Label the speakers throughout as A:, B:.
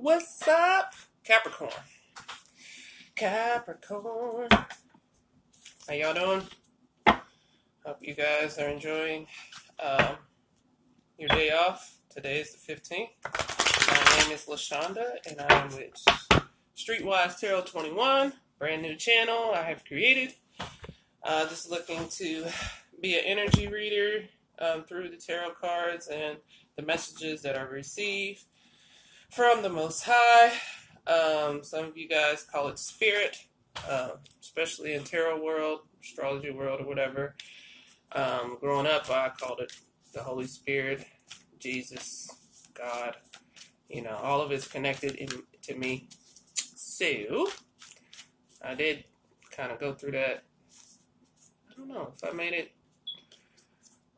A: What's up, Capricorn? Capricorn. How y'all doing? Hope you guys are enjoying your day off. Today is the 15th. My name is LaShonda, and I am with Streetwise Tarot 21. Brand new channel I have created. Just looking to be an energy reader through the tarot cards and the messages that I receive from the Most High. Some of you guys call it spirit, especially in tarot world, astrology world, or whatever. Growing up, I called it the Holy Spirit, Jesus, God. You know, all of it's connected to me. So, I did kind of go through that. I don't know if I made it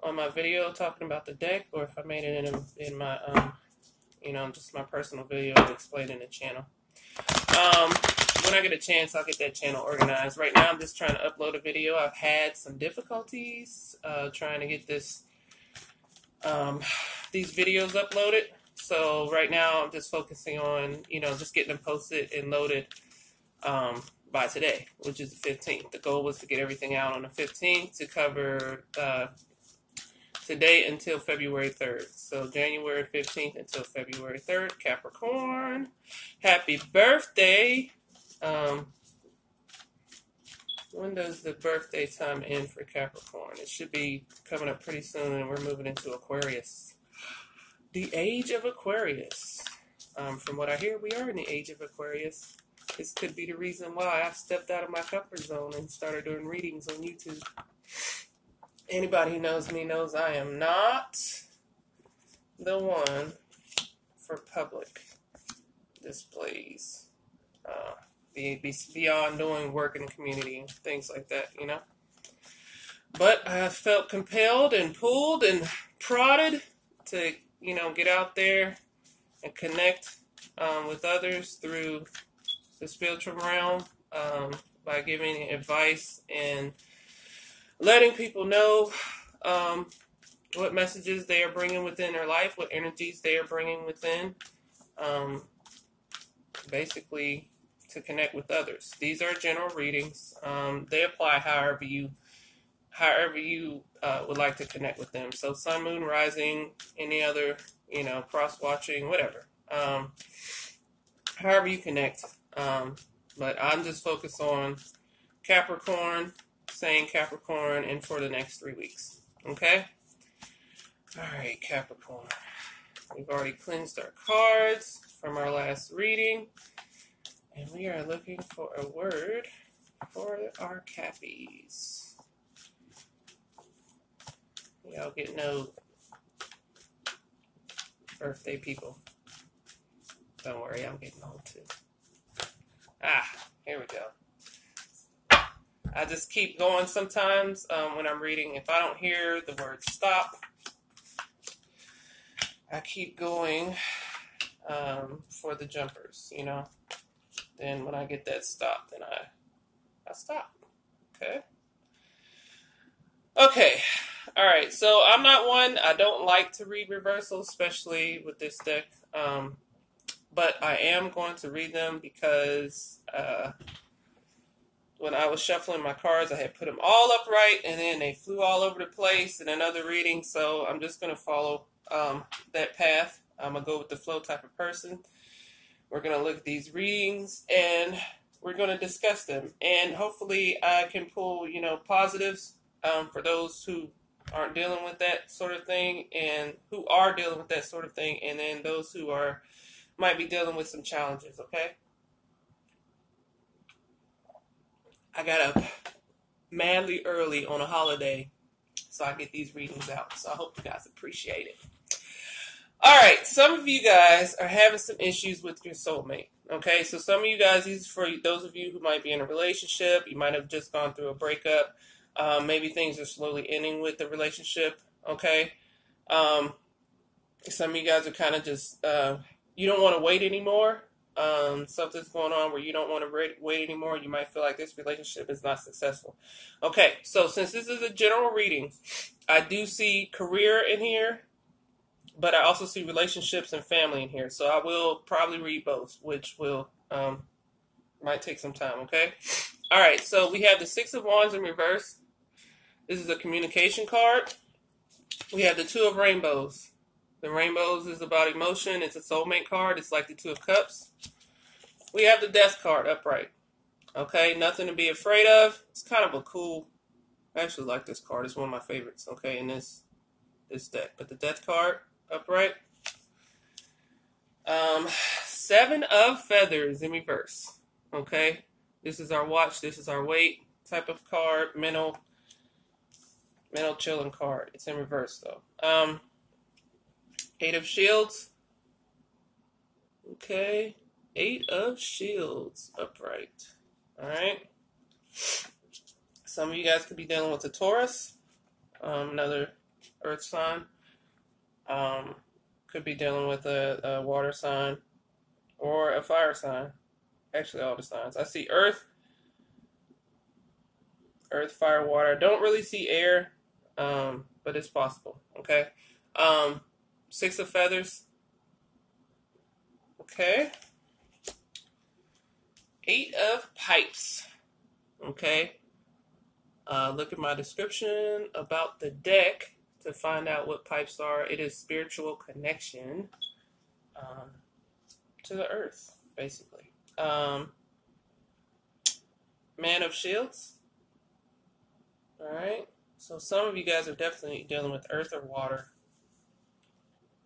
A: on my video talking about the deck, or if I made it in my just my personal video explaining the channel. When I get a chance, I'll get that channel organized. Right now, I'm just trying to upload a video. I've had some difficulties trying to get these videos uploaded. So right now, I'm just focusing on, just getting them posted and loaded by today, which is the 15th. The goal was to get everything out on the 15th to cover today until February 3rd. So January 15th until February 3rd. Capricorn, happy birthday. When does the birthday time end for Capricorn? It should be coming up pretty soon, and we're moving into Aquarius. The age of Aquarius. From what I hear, we are in the age of Aquarius. This could be the reason why I stepped out of my comfort zone and started doing readings on YouTube. Anybody who knows me knows I am not the one for public displays. Beyond doing work in the community and things like that, But I felt compelled and pulled and prodded to, get out there and connect with others through the spiritual realm by giving advice and letting people know what messages they are bringing within their life, what energies they are bringing within, basically to connect with others. These are general readings. They apply however you would like to connect with them. So sun, moon, rising, any other, cross-watching, whatever. However you connect. But I'm just focused on Capricorn, saying Capricorn, and for the next 3 weeks. Okay? All right, Capricorn. We've already cleansed our cards from our last reading. And we are looking for a word for our Cappies. Y'all get no birthday people. Don't worry, I'm getting old too. Here we go. I just keep going sometimes when I'm reading. If I don't hear the word stop, I keep going for the jumpers, Then when I get that stop, then I stop. Okay? Okay. All right. So I'm not one. I don't like to read reversals, especially with this deck. But I am going to read them because when I was shuffling my cards, I had put them all upright, and then they flew all over the place in another reading. So I'm just going to follow that path. I'm going to go with the flow type of person. We're going to look at these readings, and we're going to discuss them. And hopefully I can pull, positives for those who aren't dealing with that sort of thing, and who are dealing with that sort of thing, and then those who might be dealing with some challenges, okay? I got up madly early on a holiday, so I get these readings out. So I hope you guys appreciate it. All right, some of you guys are having some issues with your soulmate, okay? So some of you guys, these is for those of you who might be in a relationship. You might have just gone through a breakup. Maybe things are slowly ending with the relationship, okay? Some of you guys are kind of just, you don't want to wait anymore. Something's going on where you don't want to wait anymore. You might feel like this relationship is not successful. Okay, so since this is a general reading, I do see career in here. But I also see relationships and family in here. So I will probably read both, which will might take some time, okay? All right, so we have the Six of Wands in reverse. This is a communication card. We have the Two of Rainbows. The rainbows is about emotion. It's a soulmate card. It's like the Two of Cups. We have the Death card upright. Okay, nothing to be afraid of. It's kind of a cool, I actually like this card. It's one of my favorites, okay, in this deck. But the Death card upright. Seven of Feathers in reverse. Okay, this is our watch. This is our weight type of card. Mental chilling card. It's in reverse though. Eight of Shields. Okay, Eight of Shields upright. All right. Some of you guys could be dealing with a Taurus, another earth sign. Could be dealing with a water sign or a fire sign. Actually, all the signs. I see earth, fire, water. I don't really see air, but it's possible. Okay. Six of Feathers. Okay. Eight of Pipes. Okay. Look at my description about the deck to find out what pipes are. It is spiritual connection to the earth, basically. Man of Shields. All right. So some of you guys are definitely dealing with earth or water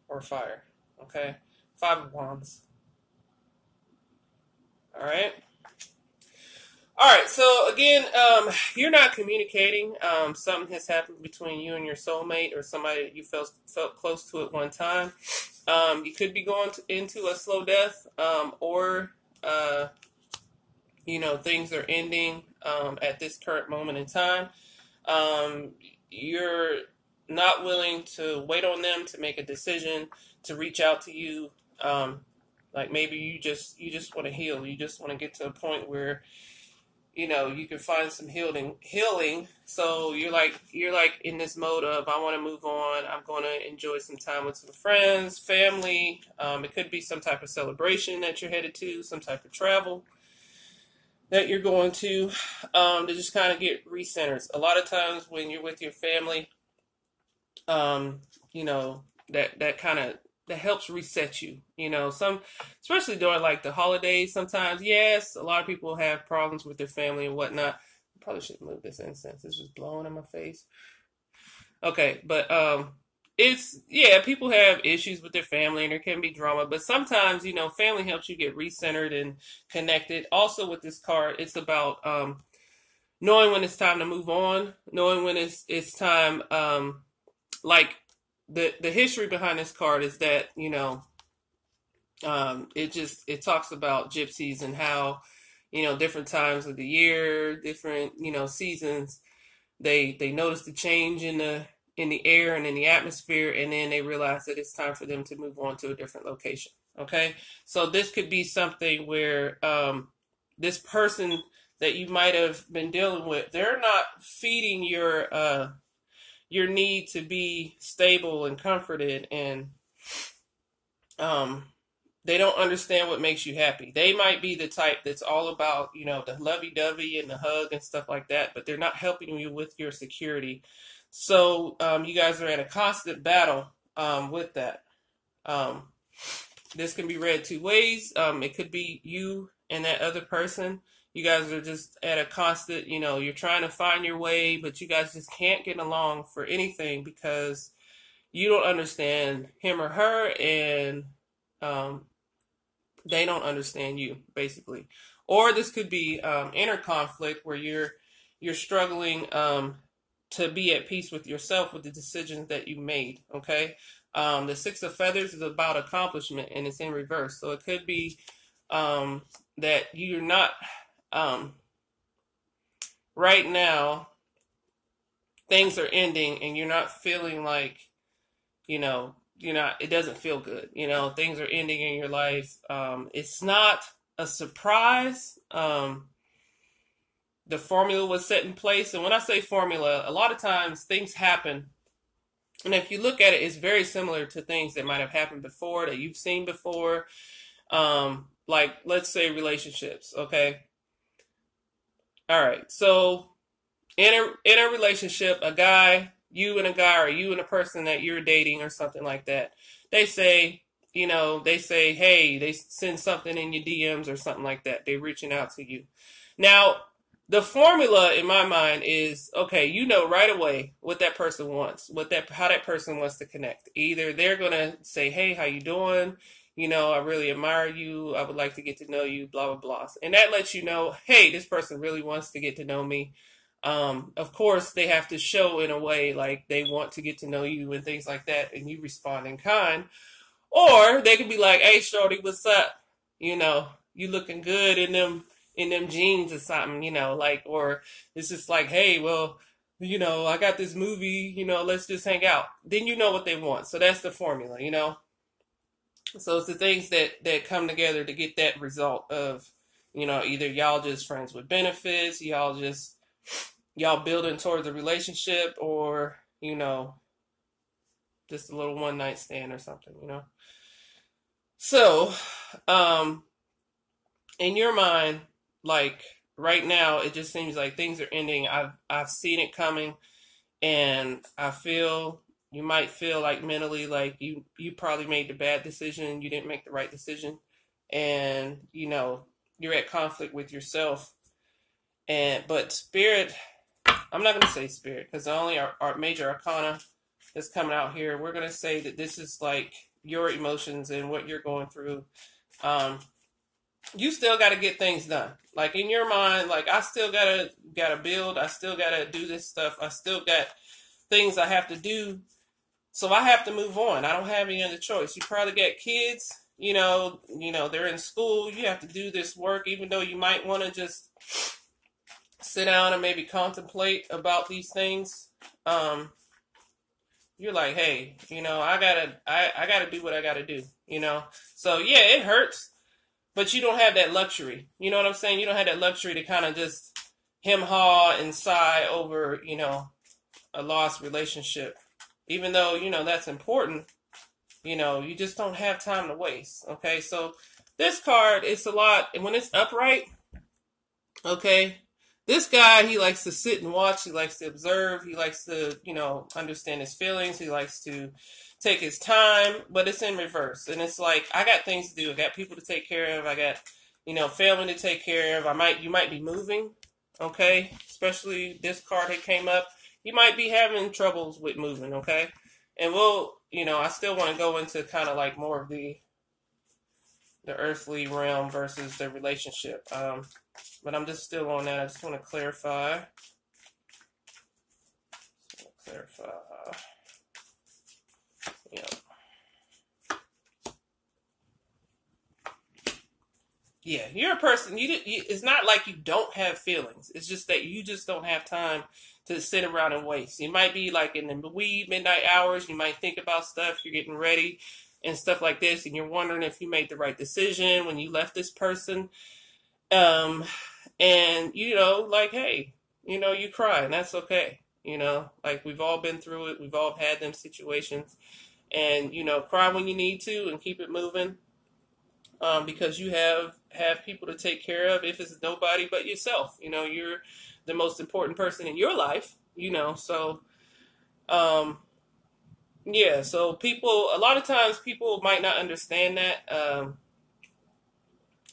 A: or fire. Okay. Five of Wands. All right. All right. So again, you're not communicating. Something has happened between you and your soulmate or somebody that you felt close to at one time. You could be going into a slow death, or things are ending at this current moment in time. You're not willing to wait on them to make a decision, to reach out to you. Like maybe you just want to heal. You just want to get to a point where, you can find some healing. So you're like in this mode of, I want to move on. I'm going to enjoy some time with some friends, family. It could be some type of celebration that you're headed to, some type of travel that you're going to just kind of get recentered. A lot of times when you're with your family, that helps reset you. Especially during like the holidays. Sometimes, yes, a lot of people have problems with their family and whatnot. I probably shouldn't move this incense. This is blowing in my face. Okay, but people have issues with their family and there can be drama, but sometimes, family helps you get recentered and connected. Also with this card, it's about knowing when it's time to move on, knowing when it's time, like the history behind this card is that, it talks about gypsies and how, different times of the year, different, seasons, they notice the change in the air and in the atmosphere, and then they realize that it's time for them to move on to a different location. Okay, so this could be something where this person that you might have been dealing with, they're not feeding your need to be stable and comforted, and they don't understand what makes you happy. They might be the type that's all about, the lovey-dovey and the hug and stuff like that, but they're not helping you with your security. So you guys are in a constant battle with that. This can be read two ways. It could be you and that other person. You guys are just at a constant, you're trying to find your way, but you guys just can't get along for anything because you don't understand him or her, and they don't understand you, basically. Or this could be inner conflict where you're struggling to be at peace with yourself with the decisions that you made, okay? The Six of Feathers is about accomplishment, and it's in reverse. So it could be that you're not, right now, things are ending, and you're not feeling like, it doesn't feel good. Things are ending in your life. It's not a surprise. The formula was set in place. And when I say formula, a lot of times things happen And if you look at it, it's very similar to things that might have happened before, that you've seen before. Like, let's say relationships, okay? All right. So in a relationship, a guy, you and a guy, or you and a person that you're dating or something like that, they say, they say, hey, they send something in your DMs or something like that. They're reaching out to you. Now, the formula in my mind is, okay, you know right away what that person wants, how that person wants to connect. Either they're gonna say, hey, how you doing? I really admire you. I would like to get to know you, blah, blah, blah. And that lets you know, hey, this person really wants to get to know me. Of course, they have to show in a way like they want to get to know you and things like that, and you respond in kind. Or they could be like, hey, shorty, what's up? You looking good in them jeans or something, like, or it's just like, hey, well, I got this movie, let's just hang out. Then you know what they want. So that's the formula. So it's the things that come together to get that result of, either y'all just friends with benefits, y'all building towards a relationship, or, just a little one night stand or something. So, in your mind, like right now, it just seems like things are ending. I've seen it coming, and you might feel like mentally like you probably made the bad decision, you didn't make the right decision, and you're at conflict with yourself. But spirit, I'm not gonna say spirit because the only our major arcana that's coming out here, we're gonna say that this is like your emotions and what you're going through. You still got to get things done. Like in your mind, like I still gotta build. I still gotta do this stuff. I still got things I have to do. So I have to move on. I don't have any other choice. You probably got kids. They're in school. You have to do this work, even though you might want to just sit down and maybe contemplate about these things. You're like, hey, I gotta do what I gotta do. So yeah, it hurts. But you don't have that luxury. You know what I'm saying? You don't have that luxury to kind of just hem-haw and sigh over, a lost relationship. Even though, that's important, you just don't have time to waste. Okay, so this card, it's a lot. And when it's upright, okay, this guy, he likes to sit and watch. He likes to observe. He likes to, understand his feelings. He likes to take his time, but it's in reverse. And it's like, I got things to do. I got people to take care of. I got, family to take care of. You might be moving, okay? Especially this card that came up. You might be having troubles with moving, okay? And I still want to go into kind of like more of the earthly realm versus the relationship. But I'm just still on that. I just want to clarify. Yeah. Yeah, you're a person. It's not like you don't have feelings. It's just that you just don't have time to sit around and waste. You might be like in the wee midnight hours. You might think about stuff. You're getting ready and stuff like this, and you're wondering if you made the right decision when you left this person. And like, hey, you cry, and that's okay. Like we've all been through it. We've all had them situations, and cry when you need to, and keep it moving. Because you have people to take care of. If it's nobody but yourself, you're the most important person in your life. So yeah. So a lot of times people might not understand that,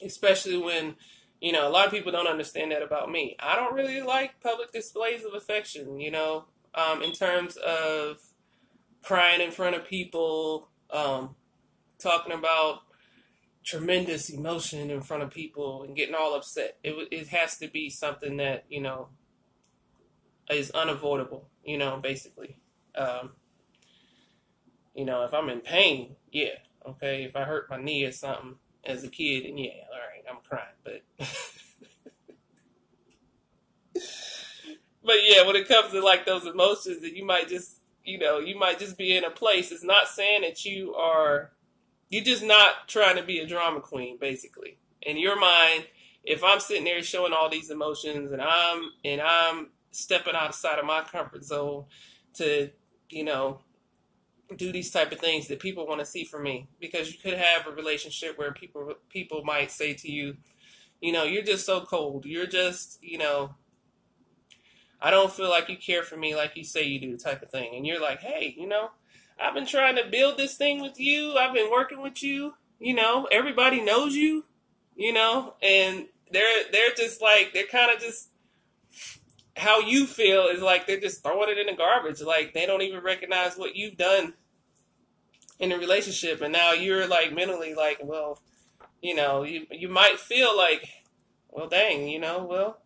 A: especially when a lot of people don't understand that about me. I don't really like public displays of affection. In terms of crying in front of people, talking about tremendous emotion in front of people and getting all upset. It has to be something that, is unavoidable, basically. If I'm in pain, yeah, okay. If I hurt my knee or something as a kid, then yeah, all right, I'm crying. But, but yeah, when it comes to like those emotions that you might just be in a place, it's not saying that you're just not trying to be a drama queen, basically. In your mind, if I'm sitting there showing all these emotions and I'm stepping outside of my comfort zone to, do these type of things that people want to see from me, because you could have a relationship where people might say to you, you know, you're just so cold. You're just, you know, I don't feel like you care for me like you say you do, type of thing. And you're like, hey, you know, I've been trying to build this thing with you. I've been working with you. You know, everybody knows you, you know, and they're just like, they're kind of just, how you feel is like they're just throwing it in the garbage. Like they don't even recognize what you've done in a relationship. And now you're like mentally like, well, you know, you might feel like, well, dang, you know, well,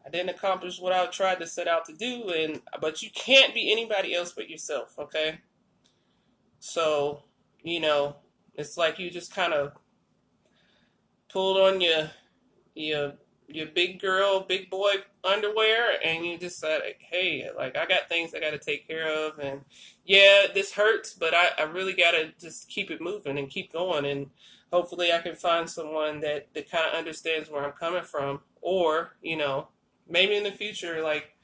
A: I didn't accomplish what I tried to set out to do, but you can't be anybody else but yourself, okay? So, you know, it's like you just kind of pulled on your big girl, big boy underwear, and you just said, hey, like, I got things I got to take care of, and yeah, this hurts, but I really got to just keep it moving and keep going, and hopefully I can find someone that kind of understands where I'm coming from, or, you know, maybe in the future, like,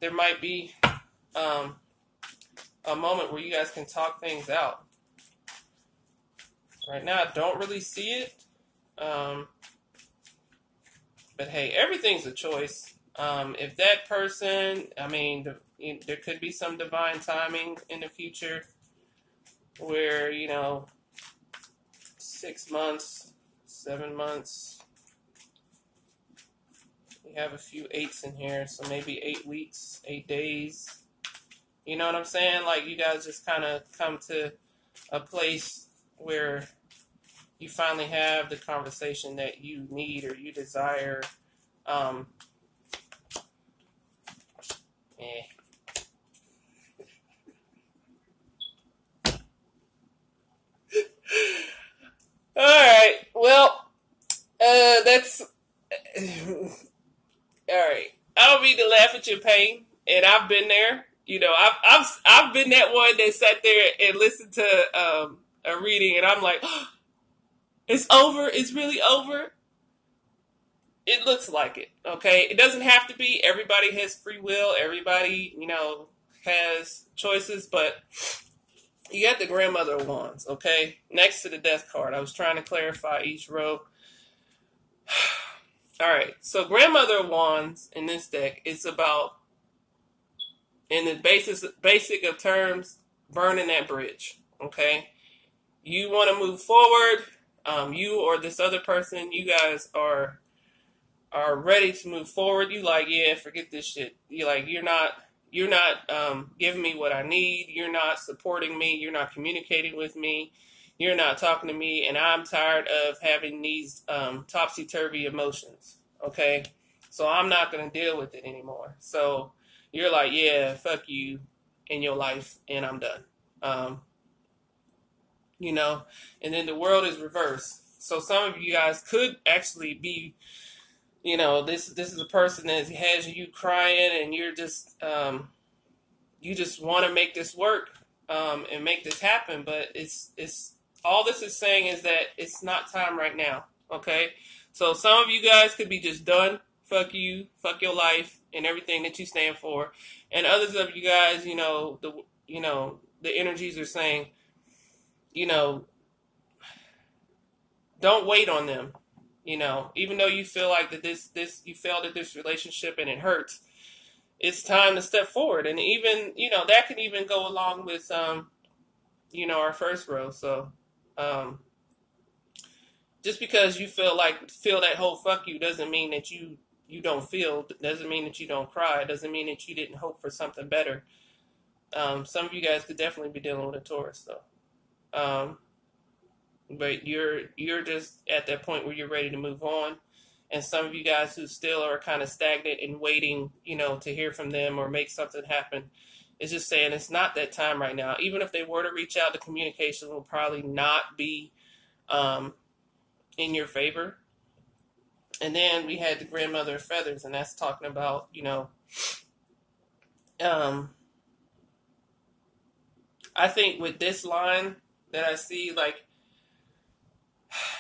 A: there might be a moment where you guys can talk things out. Right now, I don't really see it. But hey, everything's a choice. If that person, I mean, there could be some divine timing in the future where, you know, 6 months, 7 months, we have a few 8s in here, so maybe 8 weeks, 8 days. You know what I'm saying? Like, you guys just kind of come to a place where you finally have the conversation that you need or you desire. All right. Well, that's all right. I don't mean to laugh at your pain, and I've been there. You know, I've been that one that sat there and listened to a reading, and I'm like, oh, it's over. It's really over. It looks like it. Okay, it doesn't have to be. Everybody has free will. Everybody, you know, has choices, but you got the Grandmother of Wands, okay? Next to the Death card. I was trying to clarify each row. All right, so Grandmother of Wands in this deck is about, in the basic of terms, burning that bridge, okay? You want to move forward. You or this other person, you guys are ready to move forward. You like, yeah, forget this shit. You like, you're not giving me what I need. You're not supporting me. You're not communicating with me. You're not talking to me. And I'm tired of having these topsy-turvy emotions. Okay? So I'm not going to deal with it anymore. So you're like, yeah, fuck you in your life, and I'm done. You know? And then the world is reversed. So some of you guys could actually be, you know, this is a person that has you crying, and you're just you just want to make this work and make this happen, but it's all this is saying is that it's not time right now. Okay, so some of you guys could be just done. Fuck you, fuck your life, and everything that you stand for, and others of you guys, you know, the energies are saying, you know, don't wait on them. You know, even though you feel like that you failed at this relationship and it hurts, it's time to step forward. And even, you know, that can even go along with, you know, our first row. So, just because you feel that whole fuck you doesn't mean that you don't feel, doesn't mean that you don't cry, doesn't mean that you didn't hope for something better. Some of you guys could definitely be dealing with a Taurus though. But you're just at that point where you're ready to move on. And some of you guys who still are kind of stagnant and waiting, you know, to hear from them or make something happen, it's just saying it's not that time right now. Even if they were to reach out, the communication will probably not be in your favor. And then we had the Grandmother of Feathers, and that's talking about, you know, I think with this line that I see, like,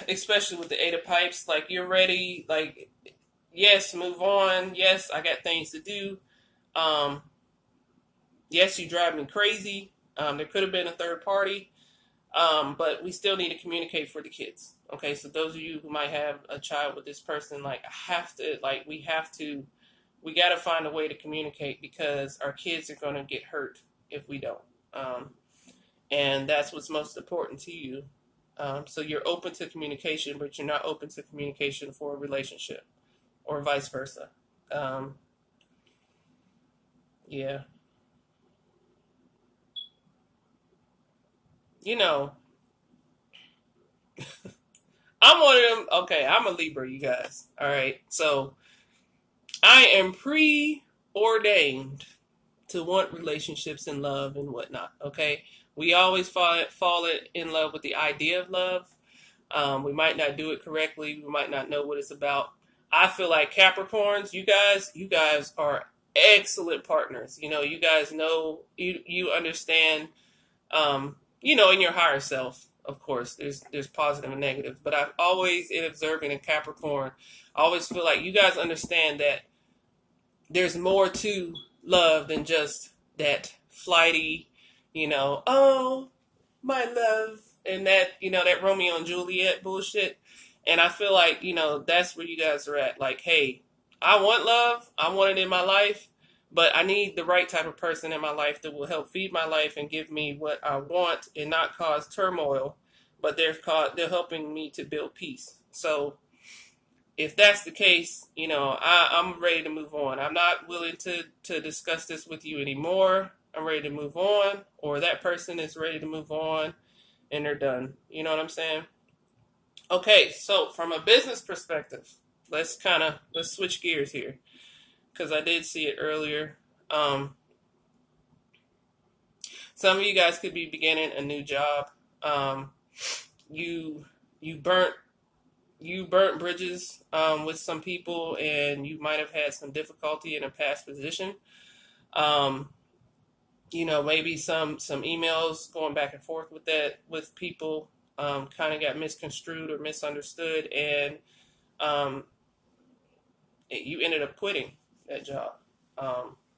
A: especially with the Eight of Pipes, like, you're ready, like, yes, move on. Yes, I got things to do. Yes, you drive me crazy. There could have been a third party, but we still need to communicate for the kids. Okay, so those of you who might have a child with this person, like, we got to find a way to communicate, because our kids are going to get hurt if we don't. And that's what's most important to you. So you're open to communication, but you're not open to communication for a relationship, or vice versa. Yeah. You know, I'm one of them. Okay, I'm a Libra, you guys. All right. So I am preordained to want relationships and love and whatnot. Okay. We always fall in love with the idea of love. We might not do it correctly. We might not know what it's about. I feel like Capricorns, you guys are excellent partners. You know, you guys know, you understand, in your higher self. Of course, there's positive and negative, but I've always, in observing a Capricorn, I always feel like you guys understand that there's more to love than just that flighty, oh, my love, and that Romeo and Juliet bullshit. And I feel like, that's where you guys are at. Like, hey, I want love. I want it in my life, but I need the right type of person in my life that will help feed my life and give me what I want and not cause turmoil. But they're helping me to build peace. So if that's the case, I'm ready to move on. I'm not willing to discuss this with you anymore. I'm ready to move on, or that person is ready to move on and they're done. You know what I'm saying? Okay, so from a business perspective, let's switch gears here, because I did see it earlier. Some of you guys could be beginning a new job. You burnt bridges with some people, and you might have had some difficulty in a past position. Maybe some emails going back and forth with people kind of got misconstrued or misunderstood, and you ended up quitting that job.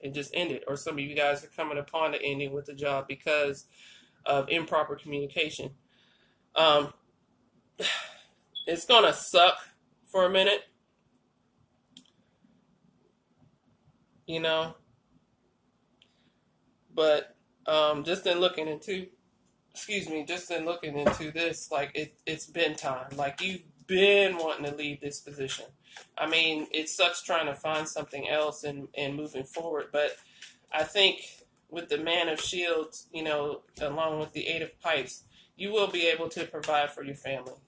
A: It just ended. Or some of you guys are coming upon the ending with the job because of improper communication. It's gonna suck for a minute, but just in looking into this, like, it's been time. Like, you've been wanting to leave this position. I mean, it sucks trying to find something else and moving forward, but I think with the Man of Shields, along with the Eight of Pipes, you will be able to provide for your family.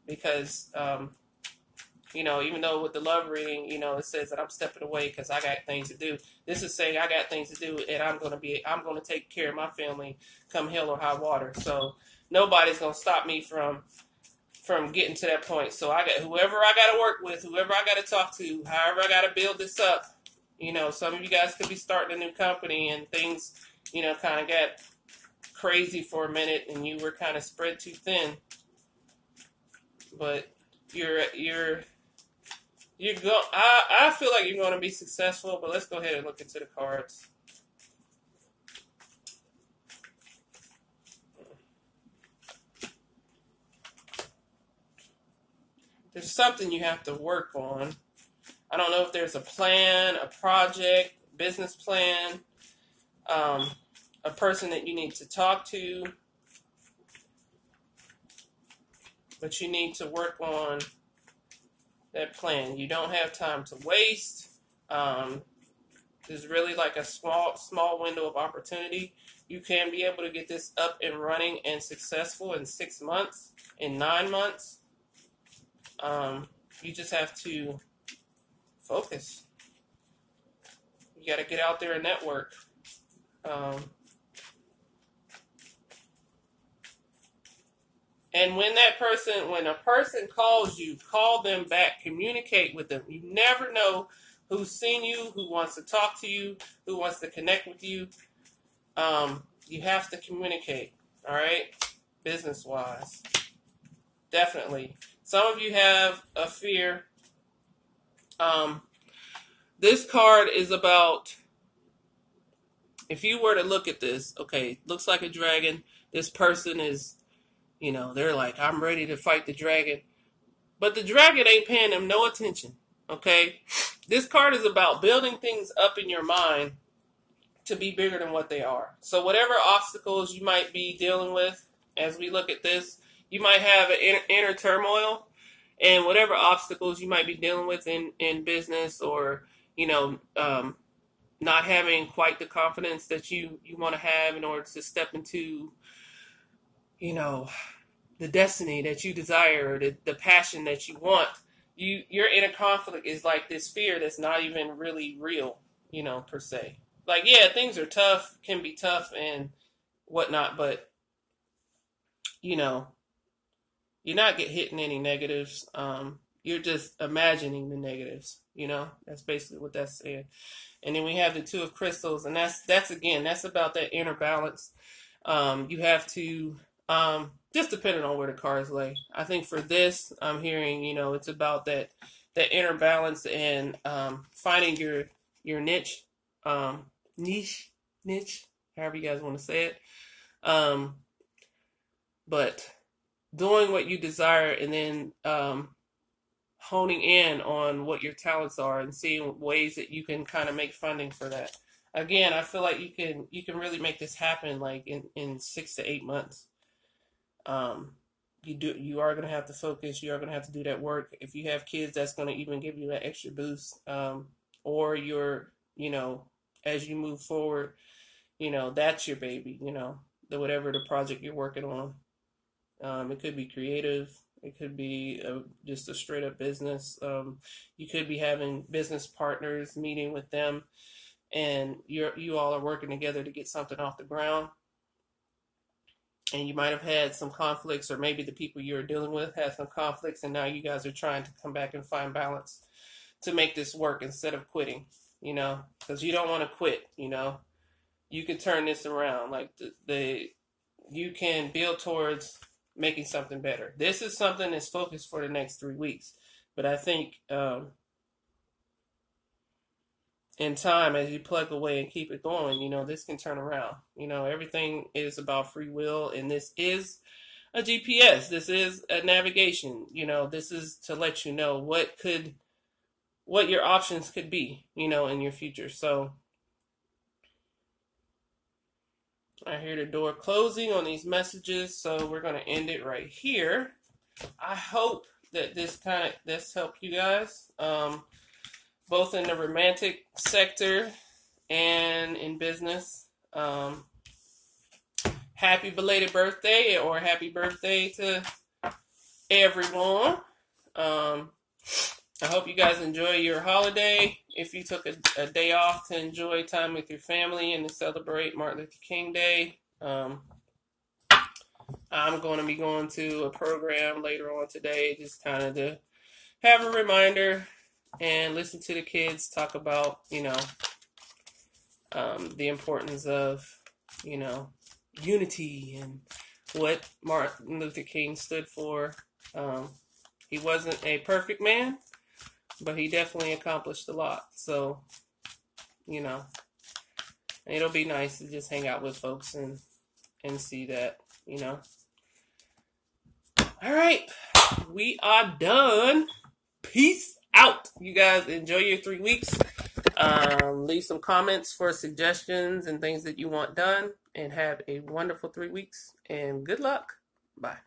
A: Because even though with the love reading, it says that I'm stepping away because I got things to do. This is saying I got things to do, and I'm going to take care of my family come hell or high water. So nobody's going to stop me from getting to that point. So I got whoever I got to work with, whoever I got to talk to, however I got to build this up. Some of you guys could be starting a new company, and things, kind of got crazy for a minute, and you were kind of spread too thin. But I feel like you're going to be successful, but let's go ahead and look into the cards. There's something you have to work on. I don't know if there's a plan, a project, business plan, a person that you need to talk to, but you need to work on that plan. You don't have time to waste. There's really like a small window of opportunity. You can be able to get this up and running and successful in 6 months, in 9 months. You just have to focus. You got to get out there and network. And when a person calls you, call them back, communicate with them. You never know who's seen you, who wants to talk to you, who wants to connect with you. You have to communicate, all right? Business-wise. Definitely. Some of you have a fear. This card is about if you were to look at this, okay, looks like a dragon. This person is, you know, they're like, I'm ready to fight the dragon. But the dragon ain't paying them no attention, okay? This card is about building things up in your mind to be bigger than what they are. So whatever obstacles you might be dealing with, as we look at this, you might have an inner turmoil, and whatever obstacles you might be dealing with in business, or, you know, not having quite the confidence that you want to have in order to step into, you know, the destiny that you desire, or the passion that you want. Your inner conflict is like this fear that's not even really real, you know, per se. Like, yeah, things are tough, can be tough and whatnot, but, you know, you're not hitting any negatives. You're just imagining the negatives, you know. That's basically what that's saying. And then we have the Two of Crystals, and that's again, that's about that inner balance. You have to, just depending on where the cards lay. I think for this, I'm hearing, you know, it's about that inner balance and finding your niche, niche, however you guys want to say it. But doing what you desire, and then honing in on what your talents are and seeing ways that you can kind of make funding for that. Again, I feel like you can really make this happen like in 6 to 8 months. You are going to have to focus. You are going to have to do that work. If you have kids, that's going to even give you that extra boost. Or you know, as you move forward, you know, that's your baby, you know, whatever the project you're working on. It could be creative. It could be just a straight up business. You could be having business partners, meeting with them, and you all are working together to get something off the ground. And you might have had some conflicts, or maybe the people you're dealing with had some conflicts, and now you guys are trying to come back and find balance to make this work instead of quitting, you know, because you don't want to quit, you know. You can turn this around. Like you can build towards making something better. This is something that's focused for the next 3 weeks. But I think in time, as you plug away and keep it going, you know, this can turn around. You know, everything is about free will, and this is a GPS. This is a navigation. You know, this is to let you know what your options could be, you know, in your future. So I hear the door closing on these messages, so we're going to end it right here. I hope that this helped you guys, both in the romantic sector and in business. Happy belated birthday, or happy birthday to everyone. I hope you guys enjoy your holiday. If you took a day off to enjoy time with your family and to celebrate Martin Luther King Day, I'm going to be going to a program later on today, just kind of to have a reminder and listen to the kids talk about, you know, the importance of, you know, unity and what Martin Luther King stood for. He wasn't a perfect man, but he definitely accomplished a lot. So, you know, it'll be nice to just hang out with folks and see that, you know. All right, we are done. Peace out. You guys enjoy your 3 weeks. Leave some comments for suggestions and things that you want done, and have a wonderful 3 weeks, and good luck. Bye.